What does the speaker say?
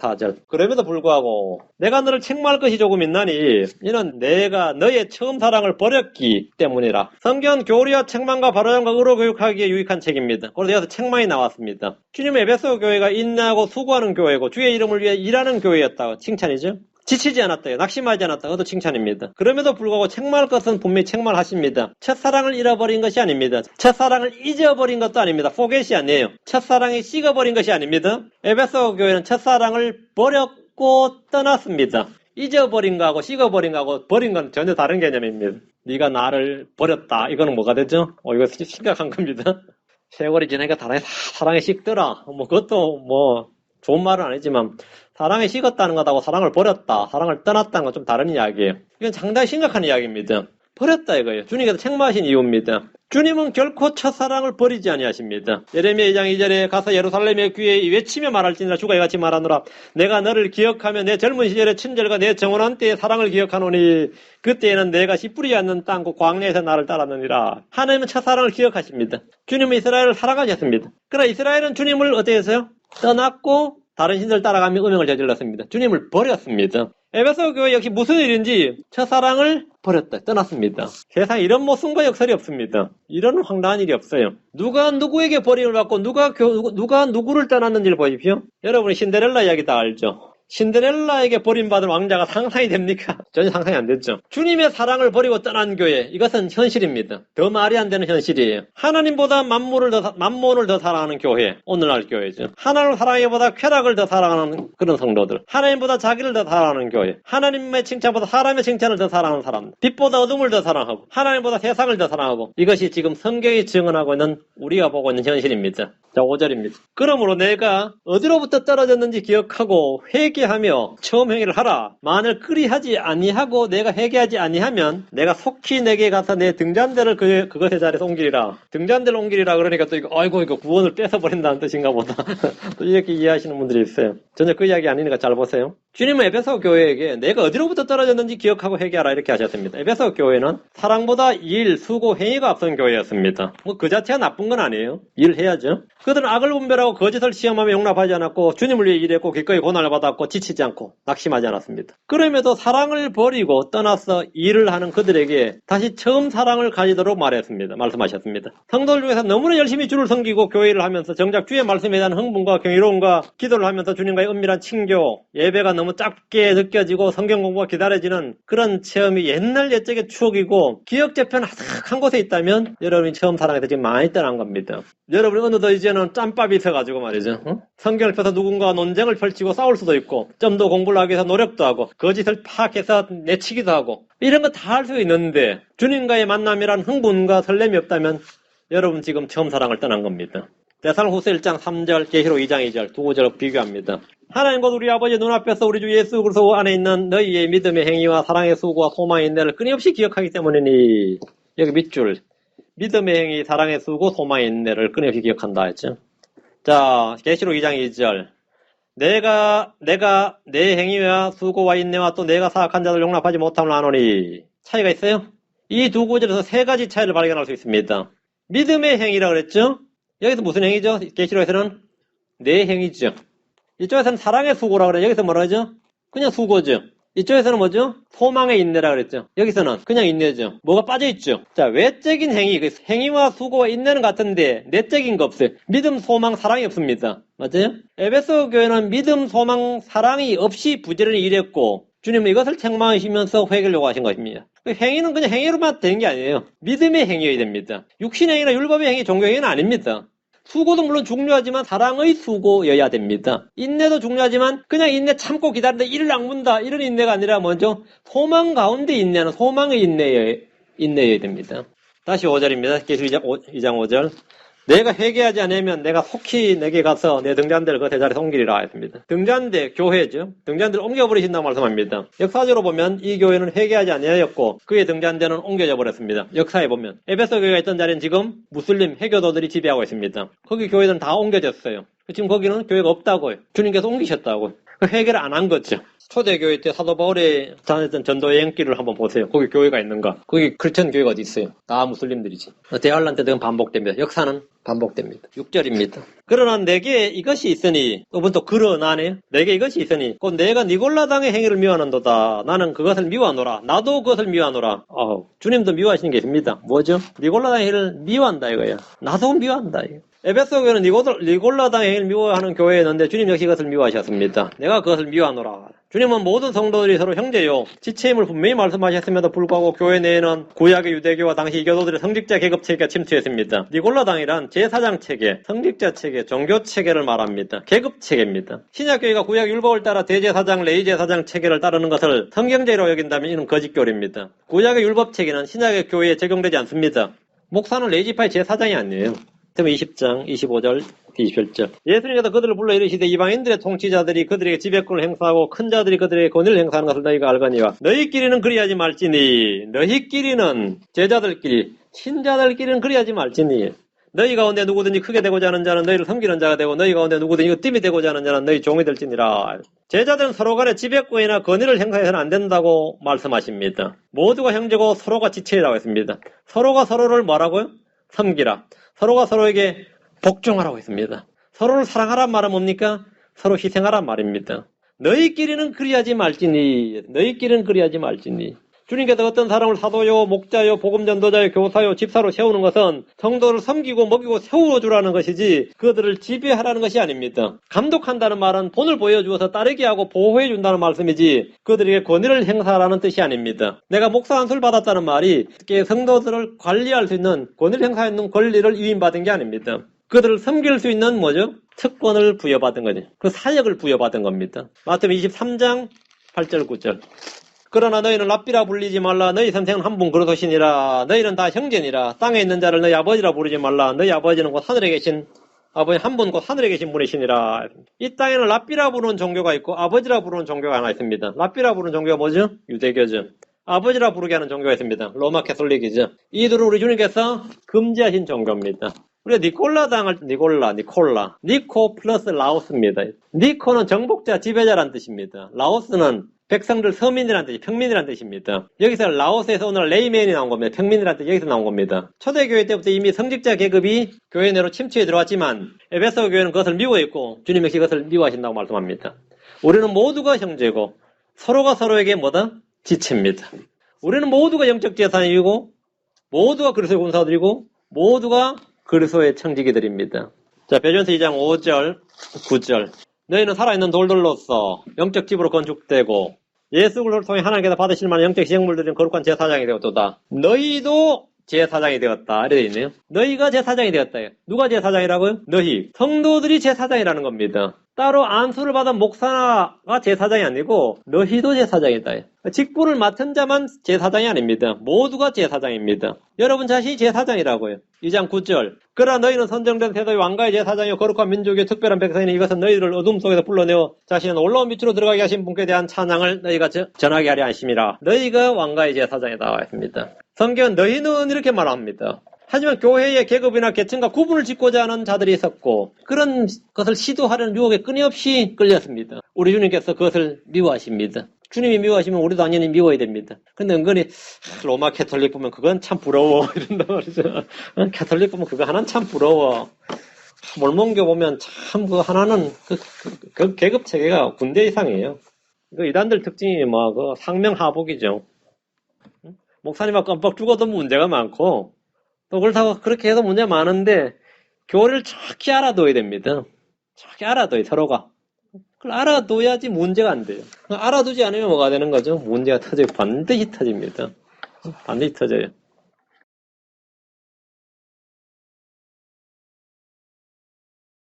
14절. 그럼에도 불구하고 내가 너를 책망할 것이 조금 있나니 이는 내가 너의 처음 사랑을 버렸기 때문이라. 성경은 교리와 책망과 바로잡음과 의로 교육하기에 유익한 책입니다. 그래서 여기서 책망이 나왔습니다. 주님의 에베소 교회가 인내하고 수고하는 교회고 주의 이름을 위해 일하는 교회였다고 칭찬이죠. 지치지 않았다, 낙심하지 않았다, 그것도 칭찬입니다. 그럼에도 불구하고 책망할 것은 분명히 책망하십니다. 첫사랑을 잃어버린 것이 아닙니다. 첫사랑을 잊어버린 것도 아닙니다. 포겟이 아니에요. 첫사랑이 식어버린 것이 아닙니다. 에베소 교회는 첫사랑을 버렸고 떠났습니다. 잊어버린 거하고 식어버린 거하고 버린 건 전혀 다른 개념입니다. 네가 나를 버렸다, 이거는 뭐가 되죠? 이거 심각한 겁니다. 세월이 지나니까 사랑이 식더라, 그것도 좋은 말은 아니지만 사랑이 식었다는 것하고 사랑을 버렸다, 사랑을 떠났다는 건 좀 다른 이야기예요. 이건 상당히 심각한 이야기입니다. 버렸다 이거예요. 주님께서 책망하신 이유입니다. 주님은 결코 첫사랑을 버리지 아니하십니다. 예레미야 2장 2절에 가서 예루살렘의 귀에 외치며 말할지니라 주가 이같이 말하노라. 내가 너를 기억하며 내 젊은 시절의 친절과 내 정원한 때의 사랑을 기억하노니 그때에는 내가 씨 뿌리지 않는 땅 그 광야에서 나를 따랐느니라. 하나님은 첫사랑을 기억하십니다. 주님은 이스라엘을 사랑하셨습니다. 그러나 이스라엘은 주님을 어떻게 했어요? 떠났고 다른 신들 따라가며 음행을 저질렀습니다. 주님을 버렸습니다. 에베소 교회 역시 무슨 일인지 첫사랑을 버렸다, 떠났습니다. 세상에 이런 승과 역설이 없습니다. 이런 황당한 일이 없어요. 누가 누구에게 버림을 받고 누가 누구를 떠났는지를 보십시오. 여러분이 신데렐라 이야기 다 알죠? 신데렐라에게 버림받은 왕자가 상상이 됩니까? 전혀 상상이 안 됐죠. 주님의 사랑을 버리고 떠난 교회, 이것은 현실입니다. 더 말이 안 되는 현실이에요. 하나님보다 만몬을 더 사랑하는 교회, 오늘날 교회죠. 하나님을 사랑하기보다 쾌락을 더 사랑하는 그런 성도들, 하나님보다 자기를 더 사랑하는 교회, 하나님의 칭찬보다 사람의 칭찬을 더 사랑하는 사람, 빛보다 어둠을 더 사랑하고 하나님보다 세상을 더 사랑하고, 이것이 지금 성경이 증언하고 있는, 우리가 보고 있는 현실입니다. 자, 5절입니다. 그러므로 내가 어디로부터 떨어졌는지 기억하고 회개하며 처음 행위를 하라. 만일 그리하지 아니하고 내가 회개하지 아니하면 내가 속히 내게 가서 내 등잔대를 그것의 자리에서 옮기리라. 등잔대를 옮기리라 그러니까 또 이거 구원을 뺏어버린다는 뜻인가 보다. 또 이렇게 이해하시는 분들이 있어요. 전혀 그 이야기 아니니까 잘 보세요. 주님은 에베소 교회에게 내가 어디로부터 떨어졌는지 기억하고 회개하라 이렇게 하셨습니다. 에베소 교회는 사랑보다 일, 수고, 행위가 앞선 교회였습니다. 그 자체가 나쁜 건 아니에요. 일해야죠. 그들은 악을 분별하고 거짓을 시험하며 용납하지 않았고 주님을 위해 일했고 기꺼이 고난을 받았고 지치지 않고 낙심하지 않았습니다. 그럼에도 사랑을 버리고 떠나서 일을 하는 그들에게 다시 처음 사랑을 가지도록 말씀하셨습니다. 성도들 중에서 너무나 열심히 주를 섬기고 교회를 하면서 정작 주의 말씀에 대한 흥분과 경이로움과 기도를 하면서 주님과의 은밀한 친교, 예배가 너무 짧게 느껴지고 성경 공부가 기다려지는 그런 체험이 옛날 옛적의 추억이고 기억 재편 한 곳에 있다면 여러분이 처음 사랑에서 지금 많이 떠난 겁니다. 여러분이 어느덧 이제는 짬밥이 있어가지고 말이죠. 성경을 펴서 누군가 논쟁을 펼치고 싸울 수도 있고 좀 더 공부를 하기 위해서 노력도 하고 거짓을 파악해서 내치기도 하고 이런 거 다 할 수 있는데 주님과의 만남이란 흥분과 설렘이 없다면 여러분 지금 처음 사랑을 떠난 겁니다. 데살로니가후서 1장 3절, 계시록 2장 2절 두 구절 비교합니다. 하나님 곧 우리 아버지 눈앞에서 우리 주 예수 그리스도 안에 있는 너희의 믿음의 행위와 사랑의 수고와 소망의 인내를 끊임없이 기억하기 때문이니, 여기 밑줄 믿음의 행위, 사랑의 수고, 소망의 인내를 끊임없이 기억한다 했죠. 자, 계시록 2장 2절 내가 내 행위와 수고와 인내와 또 내가 사악한 자들 용납하지 못함을 아노니. 차이가 있어요? 이 두 구절에서 세 가지 차이를 발견할 수 있습니다. 믿음의 행위라고 그랬죠? 여기서 무슨 행위죠? 계시록에서는 내 행위죠. 이쪽에서는 사랑의 수고라고 그래요. 여기서 뭐라 하죠? 그냥 수고죠. 이쪽에서는 뭐죠? 소망의 인내라고 그랬죠. 여기서는 그냥 인내죠. 뭐가 빠져있죠. 자, 외적인 행위, 행위와 수고와 인내는 같은데 내적인 거 없어요. 믿음, 소망, 사랑이 없습니다. 맞아요? 에베소 교회는 믿음, 소망, 사랑이 없이 부지런히 일했고 주님은 이것을 책망하시면서 회개를 요구하신 것입니다. 행위는 그냥 행위로만 되는 게 아니에요. 믿음의 행위여야 됩니다. 육신의 행위나 율법의 행위, 종교 행위는 아닙니다. 수고도 물론 중요하지만 사랑의 수고여야 됩니다. 인내도 중요하지만 그냥 인내 참고 기다리는데 이를 악문다 이런 인내가 아니라 먼저 소망 가운데 인내하는 소망의 인내여야 됩니다. 다시 5절입니다. 계시록 2장 5절 내가 회개하지 않으면 내가 속히 내게 가서 내 등잔대를 그 대자리에 옮기리라 했습니다. 등잔대, 교회죠. 등잔대를 옮겨버리신다고 말씀합니다. 역사적으로 보면 이 교회는 회개하지 아니하였고 그의 등잔대는 옮겨져 버렸습니다. 역사에 보면 에베소 교회가 있던 자리는 지금 무슬림 해교도들이 지배하고 있습니다. 거기 교회들은 다 옮겨졌어요. 지금 거기는 교회가 없다고요. 주님께서 옮기셨다고요. 회개를 안 한 거죠. 초대교회 때 사도 바울이 다녔던 전도 여행길을 한번 보세요. 거기 교회가 있는가? 거기 크리스천 교회가 어디 있어요? 다 무슬림들이지. 대환란 때도 반복됩니다. 역사는 반복됩니다. 6절입니다. 그러나 내게 이것이 있으니, 이번 또 그러나네요. 내게 이것이 있으니 곧 내가 니골라당의 행위를 미워하는도다. 나는 그것을 미워하노라. 나도 그것을 미워하노라. 주님도 미워하시는 게 있습니다. 뭐죠? 니골라당의 행위를 미워한다 이거야. 나도 미워한다 이거. 에베소 교회는 니골라당의 행위를 미워하는 교회였는데 주님 역시 그것을 미워하셨습니다. 내가 그것을 미워하노라. 주님은 모든 성도들이 서로 형제요, 지체임을 분명히 말씀하셨음에도 불구하고 교회 내에는 구약의 유대교와 당시 이교도들의 성직자 계급 체계가 침투했습니다. 니골라당이란 제사장 체계, 성직자 체계, 종교 체계를 말합니다. 계급 체계입니다. 신약교회가 구약 율법을 따라 대제사장, 레위제사장 체계를 따르는 것을 성경제로 여긴다면 이는 거짓교리입니다. 구약의 율법 체계는 신약의 교회에 적용되지 않습니다. 목사는 레위지파의 제사장이 아니에요. 20장 25절 27절. 예수님께서 그들을 불러 이르시되 이방인들의 통치자들이 그들에게 지배권을 행사하고 큰 자들이 그들에게 권위를 행사하는 것을 너희가 알거니와 너희끼리는 그리하지 말지니 너희끼리는 제자들끼리 신자들끼리는 그리하지 말지니 너희 가운데 누구든지 크게 되고자 하는 자는 너희를 섬기는 자가 되고 너희 가운데 누구든지 으뜸이 되고자 하는 자는 너희 종이 될지니라. 제자들은 서로 간에 지배권이나 권위를 행사해서는 안 된다고 말씀하십니다. 모두가 형제고 서로가 지체라고 했습니다. 서로가 서로를 뭐라고요? 섬기라. 서로가 서로에게 복종하라고 했습니다. 서로를 사랑하란 말은 뭡니까? 서로 희생하란 말입니다. 너희끼리는 그리하지 말지니 너희끼리는 그리하지 말지니 주님께서 어떤 사람을 사도요, 목자요, 복음전도자요, 교사요, 집사로 세우는 것은 성도를 섬기고 먹이고 세워주라는 것이지 그들을 지배하라는 것이 아닙니다. 감독한다는 말은 본을 보여주어서 따르게 하고 보호해준다는 말씀이지 그들에게 권위를 행사하라는 뜻이 아닙니다. 내가 목사 안수를 받았다는 말이 성도들을 관리할 수 있는 권위를 행사하는 권리를 위임받은 게 아닙니다. 그들을 섬길 수 있는 뭐죠? 특권을 부여받은 거죠. 그 사역을 부여받은 겁니다. 마태복음 23장 8절 9절. 그러나 너희는 랍비라 불리지 말라. 너희 선생은 한 분 그러시니라. 너희는 다 형제니라. 땅에 있는 자를 너희 아버지라 부르지 말라. 너희 아버지는 곧 하늘에 계신 아버지 한 분 곧 하늘에 계신 분이시니라. 이 땅에는 랍비라 부르는 종교가 있고 아버지라 부르는 종교가 하나 있습니다. 랍비라 부르는 종교가 뭐죠? 유대교죠. 아버지라 부르게 하는 종교가 있습니다. 로마 캐톨릭이죠. 이들을 우리 주님께서 금지하신 종교입니다. 우리가 니코 플러스 라오스입니다. 니코는 정복자, 지배자란 뜻입니다. 라오스는 백성들, 서민이라는 뜻이 평민이라는 뜻입니다. 여기서 라오스에서 오늘 레이맨이 나온 겁니다. 평민이라는 뜻이 여기서 나온 겁니다. 초대교회 때부터 이미 성직자 계급이 교회 내로 침투해 들어왔지만 에베소 교회는 그것을 미워했고 주님 역시 그것을 미워하신다고 말씀합니다. 우리는 모두가 형제고 서로가 서로에게 뭐다? 지체입니다. 우리는 모두가 영적 재산이고 모두가 그리스도의 군사들이고 모두가 그리스도의 청지기들입니다. 자, 베드로전서 2장 5절 9절. 너희는 살아있는 돌들로서 영적 집으로 건축되고 예수 그리스도를 통해 하나님께서 받으실 만한 영적 시행물들은 거룩한 제사장이 되었도다. 너희도 제사장이 되었다. 이렇게 있네요. 너희가 제사장이 되었다. 누가 제사장이라고요? 너희. 성도들이 제사장이라는 겁니다. 따로 안수를 받은 목사가 제사장이 아니고 너희도 제사장이다. 직분을 맡은 자만 제사장이 아닙니다. 모두가 제사장입니다. 여러분 자신이 제사장이라고요. 2장 9절. 그러나 너희는 선정된 세대의 왕가의 제사장이요 거룩한 민족의 특별한 백성이니 이것은 너희를 어둠 속에서 불러내어 자신은 올라온 빛으로 들어가게 하신 분께 대한 찬양을 너희가 전하게 하려 하심이라. 너희가 왕가의 제사장이다 했습니다. 성경은 너희는 이렇게 말합니다. 하지만 교회의 계급이나 계층과 구분을 짓고자 하는 자들이 있었고 그런 것을 시도하려는 유혹에 끊임없이 끌렸습니다. 우리 주님께서 그것을 미워하십니다. 주님이 미워하시면 우리도 당연히 미워야 됩니다. 근데 은근히 로마 캐톨릭 보면 그건 참 부러워 이런단 말이죠. 캐톨릭 보면 그거 하나는 참 부러워. 몰몬교 보면 참 그 하나는 그 계급 체계가 군대 이상이에요. 그 이단들 특징이 뭐 그 상명하복이죠. 목사님하고 껌뻑 죽어도 문제가 많고 또 그렇다고 그렇게 해서 문제가 많은데 교리를 정확히 알아둬야 됩니다. 정확히 알아둬야 서로가. 그걸 알아둬야지 문제가 안 돼요. 알아두지 않으면 뭐가 되는 거죠? 문제가 터져요. 반드시 터집니다. 반드시 터져요.